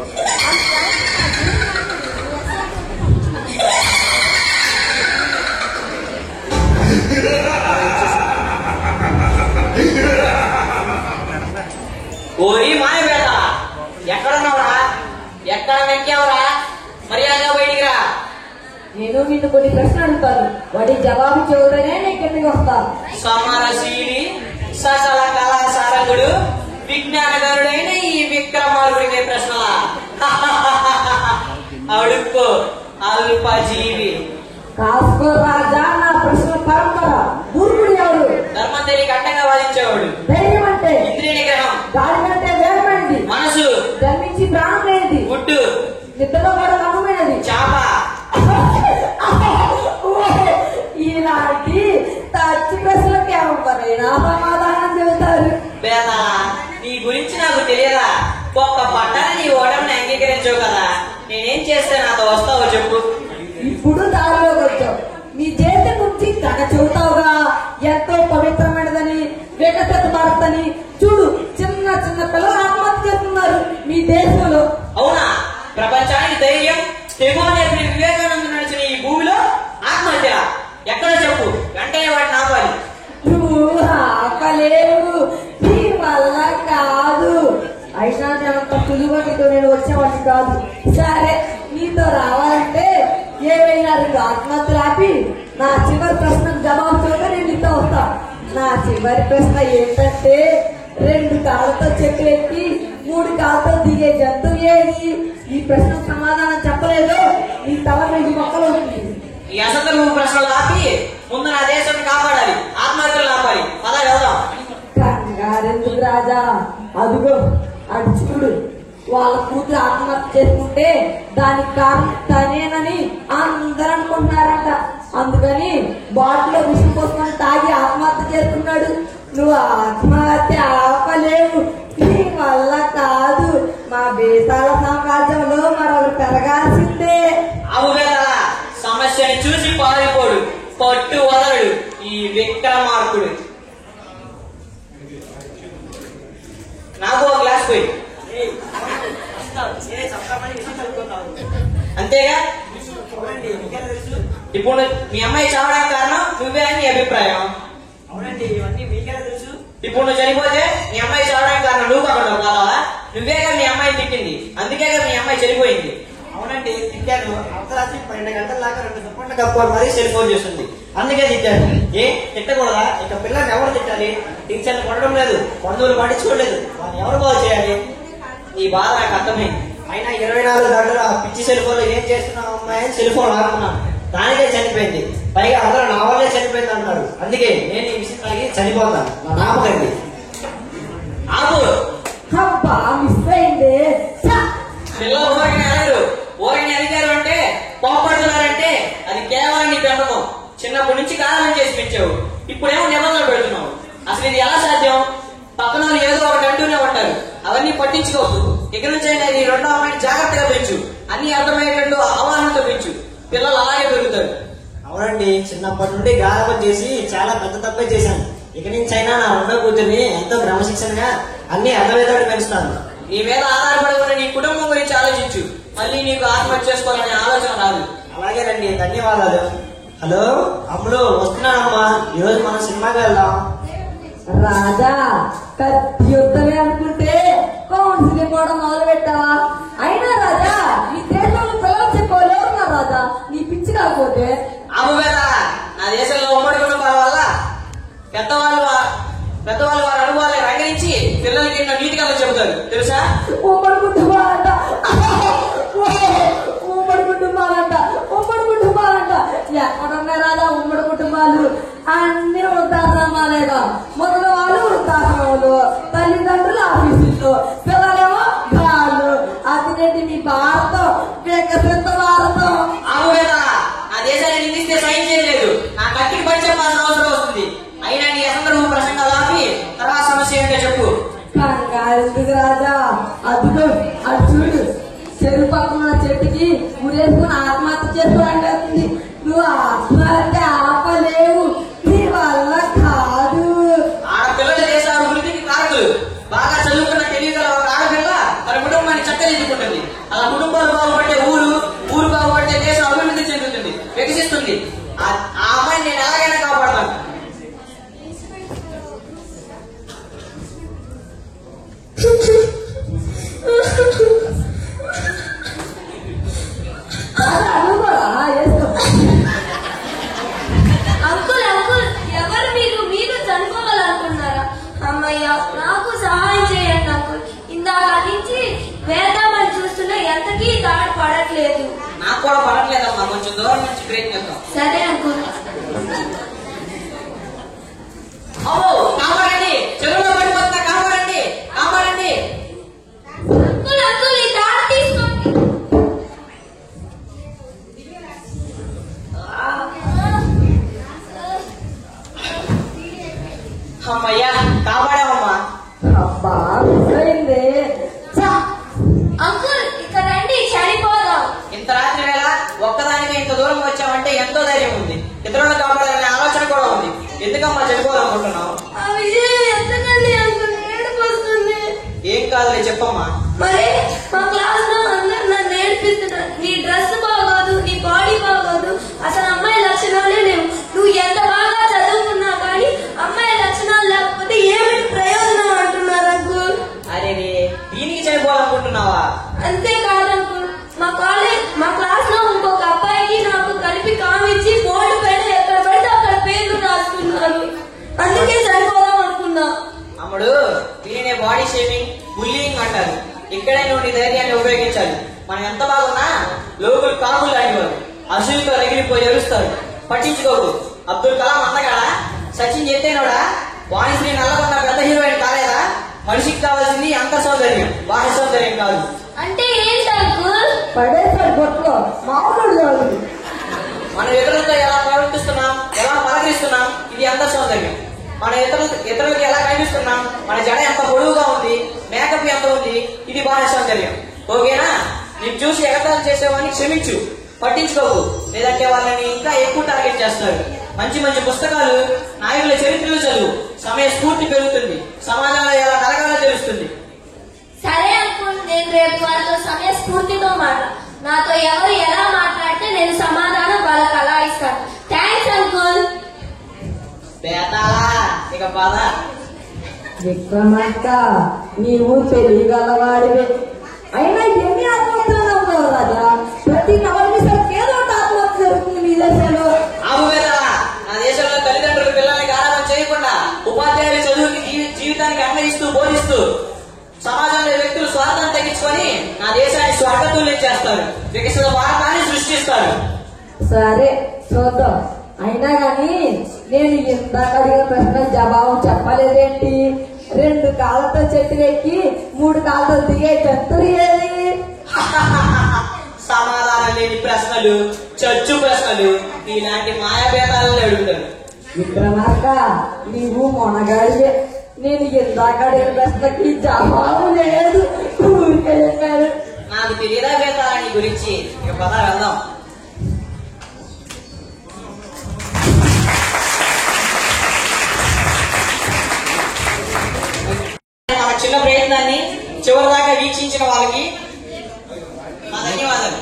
ఓరి మాయవేట, ఎక్కడున్నావురా? ఎక్కడ వెక్కావురా? మర్యాదగా బయటికి రా. నేను నిన్ను కొన్ని ప్రశ్నలు అడుగుతాను, వాటి జవాబు చెబుతూనే నేను కిందకి వస్తాను. సమరశీలి సకల కళాసారకుడు విజ్ఞానగరుడైన ఈ విక్రమార్కుడికి ప్రశ్నలా? అడుక్కో అల్పజీవి. కాసుకో రాజా, నా ప్రశ్న పరంపర. మూర్ఖుడు ఎవరు? ధర్మం తెలియక అడ్డంగా వాదించేవాడు. ధైర్యం అంటే ఇంద్రియ నిగ్రహం. గాలి కంటే వేగమైనది. మనసు జన్మించి ప్రాణం లేనిది. గుడ్డు నిద్రలో కూడా అనుమైనది. చాప. ఇలాంటి తచ్చి ప్రశ్నలకి ఎవరైనా సమాధానం చెబుతారు. పేదా, నీ గురించి నాకు తెలియదా? ఒక్క పట్టణ నీ ఓటమిని అంగీకరించవు కదా. నేనేం చేస్తే నాతో వస్తావో చెప్పు. ఇప్పుడు దారిలోకి వచ్చావు. నీ చేతి నుంచి కథ చెబుతావుగా, ఎంతో పవిత్రమైనదని, వికసిత భారత్ అని. చూడు, చిన్న చిన్న పిల్లలు ఆత్మహత్య చేస్తున్నారు మీ దేశంలో. అవునా? ప్రపంచానికి ధైర్యం తెగువ నేర్పిన వివేకానంద నడిచిన ఈ భూమిలో ఆత్మహత్య ఎక్కడో చెప్పు, వెంటనే వాటిని ఆపాలి. నువ్వు ఆపలేవు, నీ వల్ల కాదు. అయినా అంత సులువుగా నీతో నేను వచ్చేవాడిని కాదు. సరే, నీతో రావాలంటే ఏమైనా రెండు ఆత్మహత్యలు ఆపి నా చివరి ప్రశ్నకు జవాబు చూడగా నేను నీతో వస్తా. నా చివరి ప్రశ్న ఏంటంటే, రెండు కాళ్ళతో చెట్లు ఎక్కి మూడు కాళ్ళతో దిగే జంతువు ఏది? ఈ ప్రశ్న సమాధానం చెప్పలేదు, నీ తల రెండు మొక్కలు అవుతుంది. ఈ అసలు ప్రశ్నలు ఆపి ముందు నా దేశాన్ని కాపాడాలి, ఆత్మహత్యలు ఆపాలి. పద వెళ్దాం. కంగారెందుకు రాజా, అదుగో అడుచుకుడు. వాళ్ళ కూతురు ఆత్మహత్య చేసుకుంటే దానికి కారణం తనేనని అందరూ అనుకుంటున్నారంట. అందుకని బాటిల్లో విషం పోసుకొని తాగి ఆత్మహత్య చేసుకున్నాడు. నువ్వు ఆత్మహత్య ఆపలేవు, నీ వల్ల కాదు. మా దేశాల సామ్రాజ్యంలో మరొకరు పెరగాల్సిందే. అవుగదా, సమస్యని చూసి పారిపోడు, పట్టు వదలడు ఈ విక్రమార్కుడు. నాకు ఒక గ్లాస్ పోయి. అంతేగా? ఇప్పుడు మీ అమ్మాయి చావడానికి కారణం నువ్వే అని నీ అభిప్రాయం. అవునండి, ఇవన్నీ మీకే తెలుసు. ఇప్పుడు నువ్వు చనిపోతే మీ అమ్మాయి చావడానికి కారణం నువ్వు కాకుండా కాదా? నువ్వేగా మీ అమ్మాయి తిట్టింది, అందుకేగా మీ అమ్మాయి చనిపోయింది. అవునండి, తిట్టాను. అర్ధరాత్రి 12 గంటల దాకా 2 దుప్పట్లు కప్పుకొని మరీ సెల్ ఫోన్ చేస్తుంది, అందుకే తిట్టాను. ఏ తిట్టకూడదా? ఇక పిల్లల్ని ఎవరు తిట్టాలి? టీచర్ని కొట్టడం లేదు, బంధువులు పట్టించుకోలేదు, వాళ్ళు ఎవరు బాగు చేయాలి? నీ బాధ నాకు అర్థమైంది. అయినా 24 గంటలు ఆ పిచ్చి సెల్ ఫోన్ లో ఏం చేస్తున్నావు అమ్మాయి అని సెల్ ఫోన్ ఆడుకున్నాను, దానికే చనిపోయింది. పైగా అందరూ నా వల్లే చనిపోయింది అంటారు. అందుకే నేను ఈ విషయం తాగి చనిపోతాను, నా నామకండి. ఆపు. అబ్బా, మిస్ అయింది. పిల్లలు ఊరని అనరు, ఊరని అడిగారు అంటే కోపడుతున్నారంటే అది కేవలం నీ పెంపకం. చిన్నప్పటి నుంచి కారణం చేసి పెంచావు, ఇప్పుడేమో నిబంధనలు పెడుతున్నావు. అసలు ఇది ఎలా సాధ్యం? పక్కన ఏదో ఒకటి అంటూనే ఉంటారు, అవన్నీ పట్టించుకోవద్దు. ఇక నుంచి అయినా ఈ రెండో అమ్మాయిని జాగ్రత్తగా పెంచు, అన్ని అర్థమయ్యేటట్టు అవగాహనతో పెంచు, పిల్లలు అలాగే పెరుగుతారు. అవునండి, చిన్నప్పటి నుండి గారాబం చేసి చాలా పెద్ద తప్పే చేశాను. ఇక నుంచి అయినా నా రెండో కూతుర్ని ఎంతో క్రమశిక్షణగా అన్ని అర్థమయ్యేటట్టు పెంచుతాను. నీ మీద ఆధారపడి ఉన్న నీ కుటుంబం గురించి ఆలోచించు, మళ్ళీ నీకు ఆత్మహత్య చేసుకోవాలనే ఆలోచన రాదు. అలాగేనండి, ధన్యవాదాలు. హలో అమ్ములు, వస్తున్నానమ్మా. ఈరోజు మనం సినిమాకి వెళ్దాం. రాజా, కత్తి యుద్ధమే అనుకుంటే కౌన్సిలింగ్ కూడా మొదలు పెట్టావా? అయినా రాజా, ఈ దేశంలో పిల్లలు చెప్పలేరు నా రాజా, నీ పిచ్చి కాకపోతే. అమ్ము మీద నా దేశంలో ఉమ్మడి కుటుంబాల వల్ల పెద్దవాళ్ళు వారి అనుభవాలు రంగరించి పిల్లలకి ఎన్నో నీతి కథలు చెబుతారు, తెలుసా? ఉమ్మడి కుటుంబాలంట, ఉమ్మడి కుటుంబాలంట, ఉమ్మడి కుటుంబాలంట. ఎక్కడున్నాయి రాజా ఉమ్మడి కుటుంబాలు? అన్ని వృద్ధాశ్రమాలేగా. మొదటి వాళ్ళు వృద్ధాశ్రమాలు, తల్లిదండ్రులు ఆఫీసుల్లో, పిల్లలేమో గాళ్ళు. అదేంటి మీ భారతం, వికసిత భారతం. అవునా? నా దేశాన్ని నిందిస్తే సైన్ చేయలేదు, నా కట్టికి పడి చెప్పాల్సిన అవసరం వస్తుంది. అయినా నీ అసందర్భ ప్రసంగాలు ఆపి తర్వాత సమస్య ఏంటో చెప్పు. కంగారెందుకు రాజా, అదిగో అది చూడు, చెరువు పక్కన చెట్టుకి ఉరేసుకుని ఆత్మహత్య చేసుకోవాలంటే నువ్వు ఆత్మహత్య ఆపలేవు, నీ వల్ల కాదు. ఆడపిల్లల దేశ అభివృద్ధికి కారకులు. బాగా చదువుకున్న తెలియగల ఒక ఆడపిల్ల తన కుటుంబాన్ని చక్కదిద్దుకుంటుంది. నాకు పడట్లేదు. నాకు కూడా పడట్లేదమ్మా, కొంచెం దూరం నుంచి ప్రయత్నిద్దాం. సరే అంకుల్. అమ్మో కాపాడండి, చెరువులో పడిపోతున్నా, కాపాడండి కాపాడండి. అంకుల్ అంకుల్ ఈ తాడు తీసుకోండి. అమ్మయ్యా కాపాడామమ్మా. అబ్బా అయిందే. అంకుల్ ఇక్కడ రండి, చనిపోదాం. ఇంత రాత్రి వేళ ఒక్కదానిగా ఇంత దూరం వచ్చామంటే ఎంతో ధైర్యం ఉంది, ఇతరులను కాపాడాలనే ఆలోచన కూడా ఉంది. ఎందుకమ్మా చనిపోవాలనుకుంటున్నావు? ఆ విజయం ఎంతకండి అంకుల్, ఏడుపు వస్తుంది. ఏం కాదులే చెప్పమ్మా. మరి మా క్లాస్ లో అందరు నన్ను నేర్పిస్తున్నారు, నీ డ్రెస్ బాగోదు, నీ బాడీ బాగోదు, అసలు అమ్మాయి లక్షణాలే లేవు. నువ్వు ఎంత బాగా చదువుకున్నా కానీ అమ్మాయి లక్షణాలు లేకపోతే ఏమిటి ప్రయోజనం అంటున్నారు అంకుల్. అరే దీనికి చనిపోవాలనుకుంటున్నావా? అంతేకాదు అంకుల్, మా క్లాస్ లో ఇంకొక అబ్బాయికి నాకు కలిపి కామిచ్చి బోర్డు పైన ఎక్కడ పడితే అక్కడ పేర్లు రాసుకున్నారు. అందుకే చనిపోదాం అనుకున్నా. అమ్ముడు దీనినే బాడీ షేమింగ్, బుల్లింగ్ అంటారు. ఇక్కడే నువ్వు నీ ధైర్యాన్ని ఉపయోగించాలి. మనం ఎంత బాగున్నా లోకల్ కాకులు లాంటి వారు అసూయతో రగిలిపోయి ఏడుస్తారు. పట్టించుకోకు. అబ్దుల్ కలాం అందగాడా, సచిన్ ఎత్తేనోడా, వాణిశ్రీ నల్లగొండ పెద్ద హీరోయిన్ కాలేదా? మనిషికి కావాల్సింది అంత సౌందర్యం, బాహ్య సౌందర్యం కాదు. అంటే ఏంటి అంకుల్? పడేసాడు బొట్లో మామూలు కాదు. మనం ఇతరులతో ఎలా ప్రవర్తిస్తున్నాం, ఎలా పలకరిస్తున్నాం, ఇది అంత సౌందర్యం. మన ఇతరులకు ఎలా కనిపిస్తున్నాం, మన జడ ఎంత పొడవుగా ఉంది, మేకప్ ఎంత ఉంది, ఇది బాహ్య సౌందర్యం. ఓకేనా? నీకు చూసి ఎగతాళి చేసేవాడిని క్షమించు, పట్టించుకోకు. లేదంటే వాళ్ళని ఇంకా ఎక్కువ టార్గెట్ చేస్తారు. మంచి మంచి పుస్తకాలు, నాయకుల చరిత్రలు చదువు, సమయ స్ఫూర్తి పెరుగుతుంది, సమాజంలో ఎలా కలగాలో తెలుస్తుంది. సరే అంకుల్, నేను రేపు వాళ్ళతో సమయస్ఫూర్తితో నాతో ఎవరు ఎలా మాట్లాడితే నేను సమాధానం వాళ్ళకి అలా ఇస్తాను. Thanks uncle. బేతాళా ఇక పద. విక్రమార్క నీవు తెలియగలవాడివే. అయినా ఎన్ని ఆత్మహత్యలు ఉన్నావు రాజా? ప్రతి 4 నిమిషాలకు ఏదో ఒక ఆత్మహత్య జరుగుతుంది మీ దేశంలో. ఆపు బేతాళా, నా దేశంలో తల్లిదండ్రులు పిల్లల్ని ఆరాధన చేయకుండా ఉపాధ్యాయులు చదువుకి జీవితానికి అన్వయిస్తూ బోధిస్తూ సమాజంలో వ్యక్తులు స్వార్థం తగ్గించుకొని నా దేశాన్ని స్వర్గతుల్యం చేస్తారు, వికసిత భారతాన్ని సృష్టిస్తారు. సరే చూద్దాం. అయినా గాని నేను ఇందాక అడిగిన ప్రశ్న జవాబు చెప్పలేదేంటి? 2 కాళ్ళతో చెట్టులు ఎక్కి 3 కాళ్ళతో దిగే జంతువు ఏది? సమాధానం లేని ప్రశ్నలు, చచ్చు ప్రశ్నలు ఇలాంటి మాయాభేదాలను అడుగుతారు. విక్రమార్క నీవు మొనగాడివే. నేను ఇందాక అడిగిన ప్రశ్నకి జవాబు లేదు, ఊరికే చెప్పారు. నాకు తెలియదా బేతాళా నీ గురించి? ఇక పద వెళ్దాం. మన చిన్న ప్రయత్నాన్ని చివరిదాకా వీక్షించిన వాళ్ళకి మా ధన్యవాదాలు.